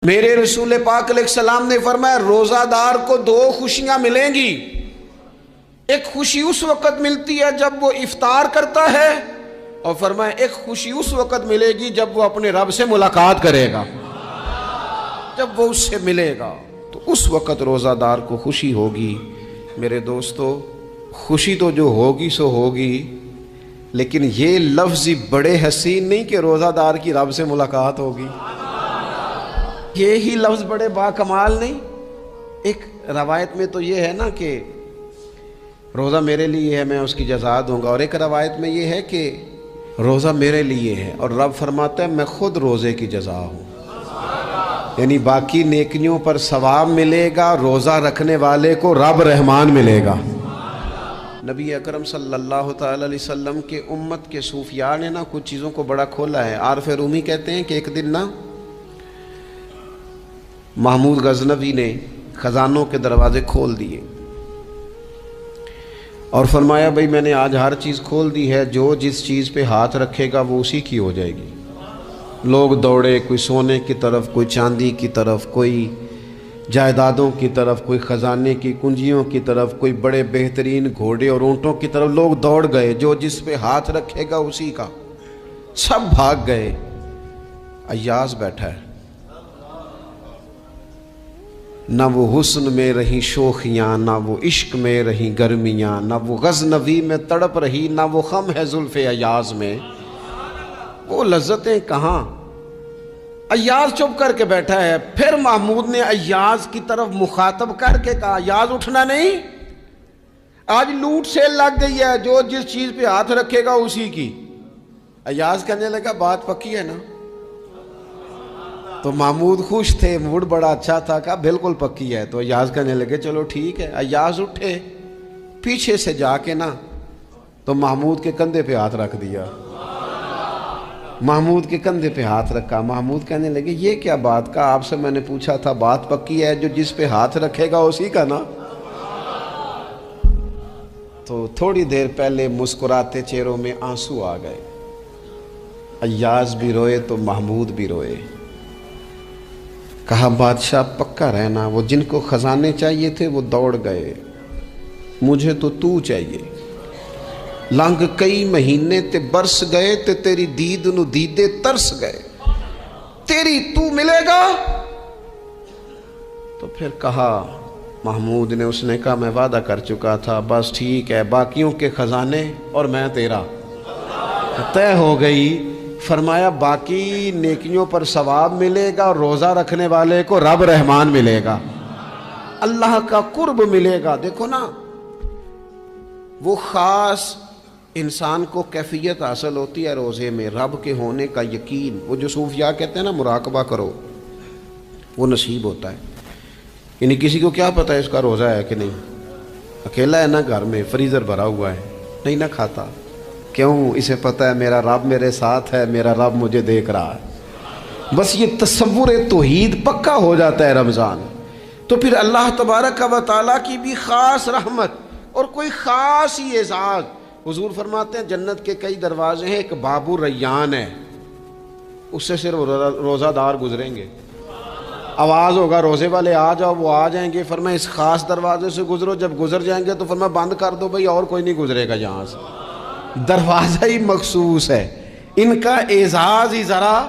میرے رسول پاک علیہ السلام نے فرمایا روزہ دار کو دو خوشیاں ملیں گی۔ ایک خوشی اس وقت ملتی ہے جب وہ افطار کرتا ہے، اور فرمایا ایک خوشی اس وقت ملے گی جب وہ اپنے رب سے ملاقات کرے گا، جب وہ اس سے ملے گا تو اس وقت روزہ دار کو خوشی ہوگی۔ میرے دوستو، خوشی تو جو ہوگی سو ہوگی، لیکن یہ لفظ بڑے حسین نہیں کہ روزہ دار کی رب سے ملاقات ہوگی، یہی لفظ بڑے باکمال نہیں۔ ایک روایت میں تو یہ ہے نا کہ روزہ میرے لیے ہے، میں اس کی جزا دوں گا، اور ایک روایت میں یہ ہے کہ روزہ میرے لیے ہے اور رب فرماتا ہے میں خود روزے کی جزا ہوں، یعنی باقی نیکیوں پر ثواب ملے گا، روزہ رکھنے والے کو رب رحمان ملے گا۔ نبی اکرم صلی اللہ تعالی علیہ وسلم کے امت کے صوفیاء نے نا کچھ چیزوں کو بڑا کھولا ہے۔ عارف رومی کہتے ہیں کہ ایک دن نا محمود غزنوی نے خزانوں کے دروازے کھول دیے اور فرمایا بھئی میں نے آج ہر چیز کھول دی ہے، جو جس چیز پہ ہاتھ رکھے گا وہ اسی کی ہو جائے گی۔ لوگ دوڑے، کوئی سونے کی طرف، کوئی چاندی کی طرف، کوئی جائیدادوں کی طرف، کوئی خزانے کی کنجیوں کی طرف، کوئی بڑے بہترین گھوڑے اور اونٹوں کی طرف، لوگ دوڑ گئے، جو جس پہ ہاتھ رکھے گا اسی کا۔ سب بھاگ گئے، ایاز بیٹھا ہے، نہ وہ حسن میں رہی شوخیاں، نہ وہ عشق میں رہی گرمیاں، نہ وہ غزنوی میں تڑپ رہی، نہ وہ خم ہے زلف ایاز میں، وہ لذتیں کہاں۔ ایاز چپ کر کے بیٹھا ہے۔ پھر محمود نے ایاز کی طرف مخاطب کر کے کہا ایاز اٹھنا نہیں، آج لوٹ سیل لگ گئی ہے، جو جس چیز پہ ہاتھ رکھے گا اسی کی۔ ایاز کہنے لگا بات پکی ہے نا؟ تو محمود خوش تھے، موڈ بڑا اچھا تھا، کہا بالکل پکی ہے۔ تو ایاز کہنے لگے چلو ٹھیک ہے۔ ایاز اٹھے، پیچھے سے جا کے نا تو محمود کے کندھے پہ ہاتھ رکھ دیا، محمود کے کندھے پہ ہاتھ رکھا۔ محمود کہنے لگے یہ کیا بات کا، آپ سے میں نے پوچھا تھا بات پکی ہے، جو جس پہ ہاتھ رکھے گا اسی کا نا۔ تو تھوڑی دیر پہلے مسکراتے چہروں میں آنسو آ گئے، ایاز بھی روئے تو محمود بھی روئے۔ کہا بادشاہ پکا رہنا، وہ جن کو خزانے چاہیے تھے وہ دوڑ گئے، مجھے تو چاہیے۔ لنگ کئی مہینے تے برس گئے تے تیری دید نو دیدے ترس گئے، تیری تو ملے گا۔ تو پھر کہا محمود نے، اس نے کہا میں وعدہ کر چکا تھا، بس ٹھیک ہے، باقیوں کے خزانے اور میں تیرا، طے ہو گئی۔ فرمایا باقی نیکیوں پر ثواب ملے گا، اور روزہ رکھنے والے کو رب رحمان ملے گا، اللہ کا قرب ملے گا۔ دیکھو نا، وہ خاص انسان کو کیفیت حاصل ہوتی ہے روزے میں، رب کے ہونے کا یقین۔ وہ جو صوفیاء کہتے ہیں نا مراقبہ کرو، وہ نصیب ہوتا ہے۔ یعنی کسی کو کیا پتہ ہے اس کا روزہ ہے کہ نہیں، اکیلا ہے نا گھر میں، فریزر بھرا ہوا ہے، نہیں نہ کھاتا، کیوں؟ اسے پتہ ہے میرا رب میرے ساتھ ہے، میرا رب مجھے دیکھ رہا ہے۔ بس یہ تصور توحید پکا ہو جاتا ہے رمضان، تو پھر اللہ تبارک و تعالیٰ کی بھی خاص رحمت اور کوئی خاص ہی اعزاز۔ حضور فرماتے ہیں جنت کے کئی دروازے ہیں، ایک باب الریان ہے، اس سے صرف روزہ دار گزریں گے۔ آواز ہوگا روزے والے آ جاؤ، وہ آ جائیں گے، فرمایا اس خاص دروازے سے گزرو، جب گزر جائیں گے تو فرمایا بند کر دو بھئی، اور کوئی نہیں گزرے گا یہاں سے، دروازہ ہی مخصوص ہے۔ ان کا اعزاز ہی ذرا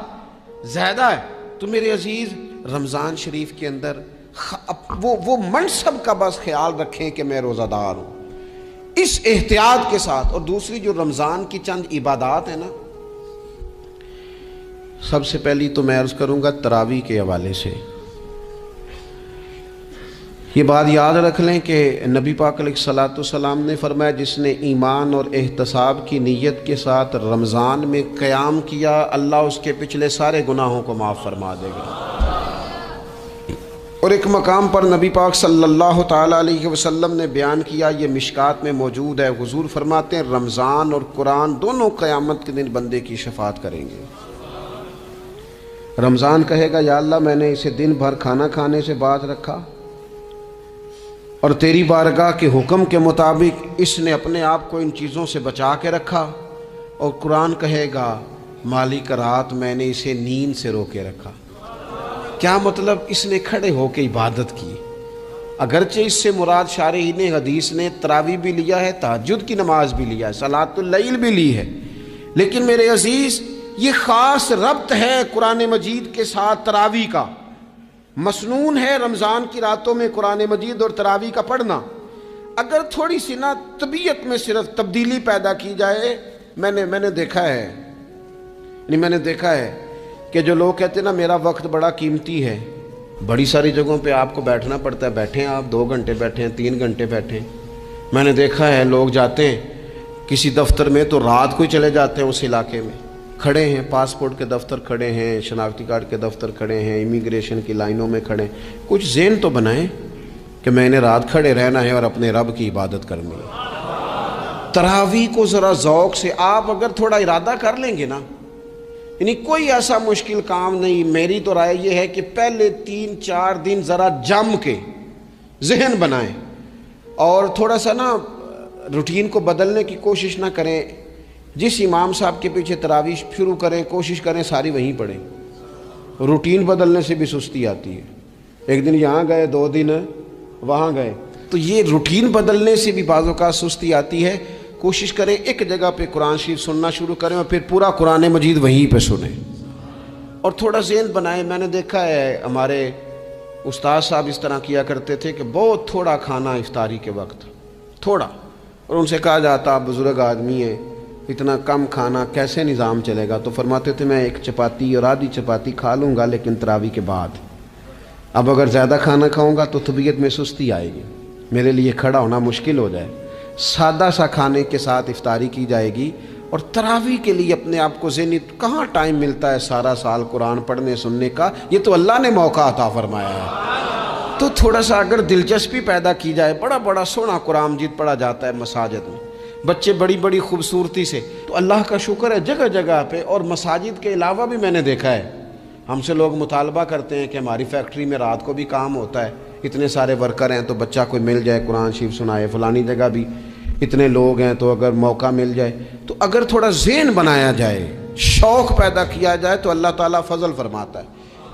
زیادہ ہے۔ تو میرے عزیز، رمضان شریف کے اندر وہ منصب کا بس خیال رکھیں کہ میں روزہ دار ہوں، اس احتیاط کے ساتھ۔ اور دوسری جو رمضان کی چند عبادات ہیں نا، سب سے پہلی تو میں عرض کروں گا تراویح کے حوالے سے۔ یہ بات یاد رکھ لیں کہ نبی پاک علیہ الصلوۃ والسلام نے فرمایا جس نے ایمان اور احتساب کی نیت کے ساتھ رمضان میں قیام کیا، اللہ اس کے پچھلے سارے گناہوں کو معاف فرما دے گا۔ اور ایک مقام پر نبی پاک صلی اللہ تعالیٰ علیہ وسلم نے بیان کیا، یہ مشکات میں موجود ہے، حضور فرماتے ہیں رمضان اور قرآن دونوں قیامت کے دن بندے کی شفاعت کریں گے۔ رمضان کہے گا یا اللہ میں نے اسے دن بھر کھانا کھانے سے باز رکھا، اور تیری بارگاہ کے حکم کے مطابق اس نے اپنے آپ کو ان چیزوں سے بچا کے رکھا۔ اور قرآن کہے گا مالک رات میں نے اسے نیند سے روکے رکھا، کیا مطلب؟ اس نے کھڑے ہو کے عبادت کی. اگرچہ اس سے مراد شارحین حدیث نے تراویح بھی لیا ہے، تہجد کی نماز بھی لیا ہے، صلاۃ اللیل بھی لی ہے، لیکن میرے عزیز یہ خاص ربط ہے قرآن مجید کے ساتھ تراویح کا. مسنون ہے رمضان کی راتوں میں قرآن مجید اور تراویح کا پڑھنا. اگر تھوڑی سی نا طبیعت میں صرف تبدیلی پیدا کی جائے، میں نے دیکھا ہے کہ جو لوگ کہتے ہیں نا میرا وقت بڑا قیمتی ہے، بڑی ساری جگہوں پہ آپ کو بیٹھنا پڑتا ہے، بیٹھیں آپ 2 گھنٹے بیٹھیں، 3 گھنٹے بیٹھیں. میں نے دیکھا ہے لوگ جاتے ہیں کسی دفتر میں تو رات کو ہی چلے جاتے ہیں اس علاقے میں، کھڑے ہیں، پاسپورٹ کے دفتر کھڑے ہیں، شناختی کارڈ کے دفتر کھڑے ہیں، امیگریشن کی لائنوں میں کھڑے ہیں. کچھ ذہن تو بنائیں کہ میں نے رات کھڑے رہنا ہے اور اپنے رب کی عبادت کرنی ہے. تراویح کو ذرا ذوق سے آپ اگر تھوڑا ارادہ کر لیں گے نا، یعنی کوئی ایسا مشکل کام نہیں. میری تو رائے یہ ہے کہ پہلے 3-4 دن ذرا جم کے ذہن بنائیں اور تھوڑا سا نا روٹین کو بدلنے کی کوشش نہ کریں. جس امام صاحب کے پیچھے تراویح شروع کریں کوشش کریں ساری وہیں پڑھیں. روٹین بدلنے سے بھی سستی آتی ہے. ایک دن یہاں گئے، 2 دن وہاں گئے، تو یہ روٹین بدلنے سے بھی بعض اوقات سستی آتی ہے. کوشش کریں ایک جگہ پہ قرآن شریف سننا شروع کریں اور پھر پورا قرآن مجید وہیں پہ سنیں اور تھوڑا ذہن بنائیں. میں نے دیکھا ہے ہمارے استاد صاحب اس طرح کیا کرتے تھے کہ بہت تھوڑا کھانا افطاری کے وقت، تھوڑا، اور ان سے کہا جاتا آپ بزرگ آدمی ہیں، اتنا کم کھانا کیسے نظام چلے گا؟ تو فرماتے تھے میں 1 چپاتی اور آدھی چپاتی کھا لوں گا لیکن تراویح کے بعد. اب اگر زیادہ کھانا کھاؤں گا تو طبیعت میں سستی آئے گی، میرے لیے کھڑا ہونا مشکل ہو جائے. سادہ سا کھانے کے ساتھ افطاری کی جائے گی. اور تراویح کے لیے اپنے آپ کو ذہنی کہاں ٹائم ملتا ہے سارا سال قرآن پڑھنے سننے کا؟ یہ تو اللہ نے موقع عطا فرمایا ہے. تو تھوڑا سا اگر دلچسپی پیدا کی جائے، بڑا سونا قرآن مجید پڑھا جاتا ہے مساجد میں، بچے بڑی خوبصورتی سے. تو اللہ کا شکر ہے جگہ جگہ پہ. اور مساجد کے علاوہ بھی میں نے دیکھا ہے ہم سے لوگ مطالبہ کرتے ہیں کہ ہماری فیکٹری میں رات کو بھی کام ہوتا ہے، اتنے سارے ورکر ہیں تو بچہ کوئی مل جائے قرآن شریف سنائے، فلانی جگہ بھی اتنے لوگ ہیں تو اگر موقع مل جائے. تو اگر تھوڑا ذہن بنایا جائے، شوق پیدا کیا جائے تو اللہ تعالیٰ فضل فرماتا ہے،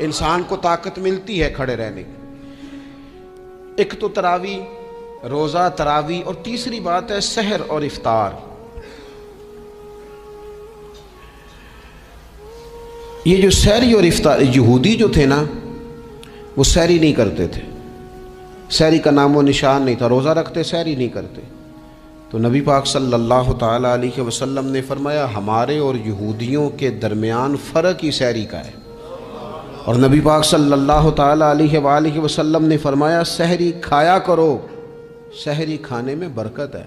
انسان کو طاقت ملتی ہے کھڑے رہنے کی. ایک تو تراویح، روزہ، تراویح، اور تیسری بات ہے سحر اور افطار. یہ جو سحری اور افطار، یہودی جو تھے نا وہ سحری نہیں کرتے تھے، سحری کا نام و نشان نہیں تھا، روزہ رکھتے سحری نہیں کرتے. تو نبی پاک صلی اللہ تعالیٰ علیہ وسلم نے فرمایا ہمارے اور یہودیوں کے درمیان فرق ہی سحری کا ہے. اور نبی پاک صلی اللہ تعالیٰ علیہ وآلہ وسلم نے فرمایا سحری کھایا کرو، سحری کھانے میں برکت ہے.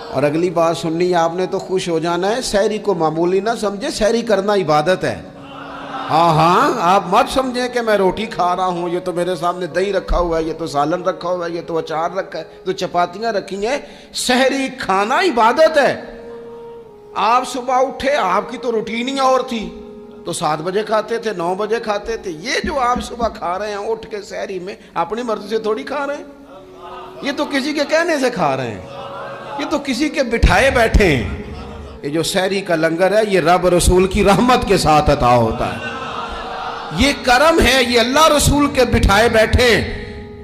اور اگلی بات سننی آپ نے تو خوش ہو جانا ہے، سحری کو معمولی نہ سمجھے، سحری کرنا عبادت ہے. ہاں آپ مت سمجھیں کہ میں روٹی کھا رہا ہوں، یہ تو میرے سامنے دہی رکھا ہوا ہے، یہ تو سالن رکھا ہوا ہے، یہ تو اچار رکھا ہے، تو چپاتیاں رکھی ہیں. سحری کھانا عبادت ہے. آپ صبح اٹھے، آپ کی تو روٹین ہی اور تھی، تو 7 بجے کھاتے تھے، 9 بجے کھاتے تھے. یہ جو آپ صبح کھا رہے ہیں اٹھ کے سحری میں، اپنی مرضی سے تھوڑی کھا رہے ہیں، یہ تو کسی کے کہنے سے کھا رہے ہیں، یہ تو کسی کے بٹھائے بیٹھے ہیں. یہ جو سحری کا لنگر ہے یہ رب رسول کی رحمت کے ساتھ عطا ہوتا ہے، یہ کرم ہے، یہ اللہ رسول کے بٹھائے بیٹھے.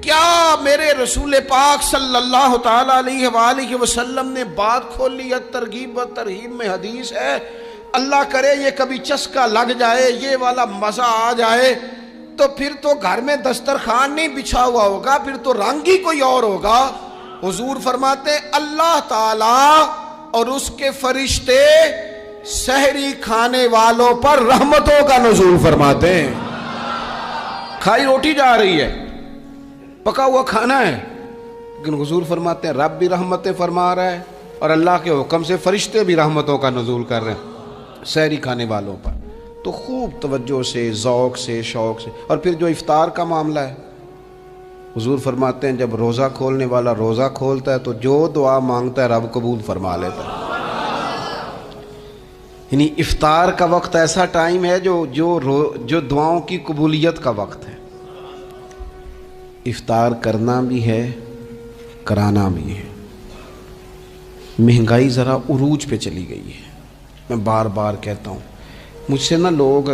کیا میرے رسول پاک صلی اللہ تعالیٰ علیہ وآلہ وسلم نے بات کھول لی ہے، ترغیب و ترہیب میں حدیث ہے. اللہ کرے یہ کبھی چسکا لگ جائے، یہ والا مزہ آ جائے تو پھر تو گھر میں دسترخوان نہیں بچھا ہوا ہوگا، پھر تو رنگ ہی کوئی اور ہوگا. حضور فرماتے ہیں اللہ تعالیٰ اور اس کے فرشتے سحری کھانے والوں پر رحمتوں کا نزول فرماتے ہیں. کھائی روٹی جا رہی ہے، پکا ہوا کھانا ہے، لیکن حضور فرماتے ہیں رب بھی رحمتیں فرما رہا ہے اور اللہ کے حکم سے فرشتے بھی رحمتوں کا نزول کر رہے ہیں سحری کھانے والوں پر. تو خوب توجہ سے، ذوق سے، شوق سے. اور پھر جو افطار کا معاملہ ہے، حضور فرماتے ہیں جب روزہ کھولنے والا روزہ کھولتا ہے تو جو دعا مانگتا ہے رب قبول فرما لیتا ہے. یعنی افطار کا وقت ایسا ٹائم ہے جو دعاؤں کی قبولیت کا وقت ہے. افطار کرنا بھی ہے، کرانا بھی ہے. مہنگائی ذرا عروج پہ چلی گئی ہے. میں بار بار کہتا ہوں، مجھ سے نا لوگ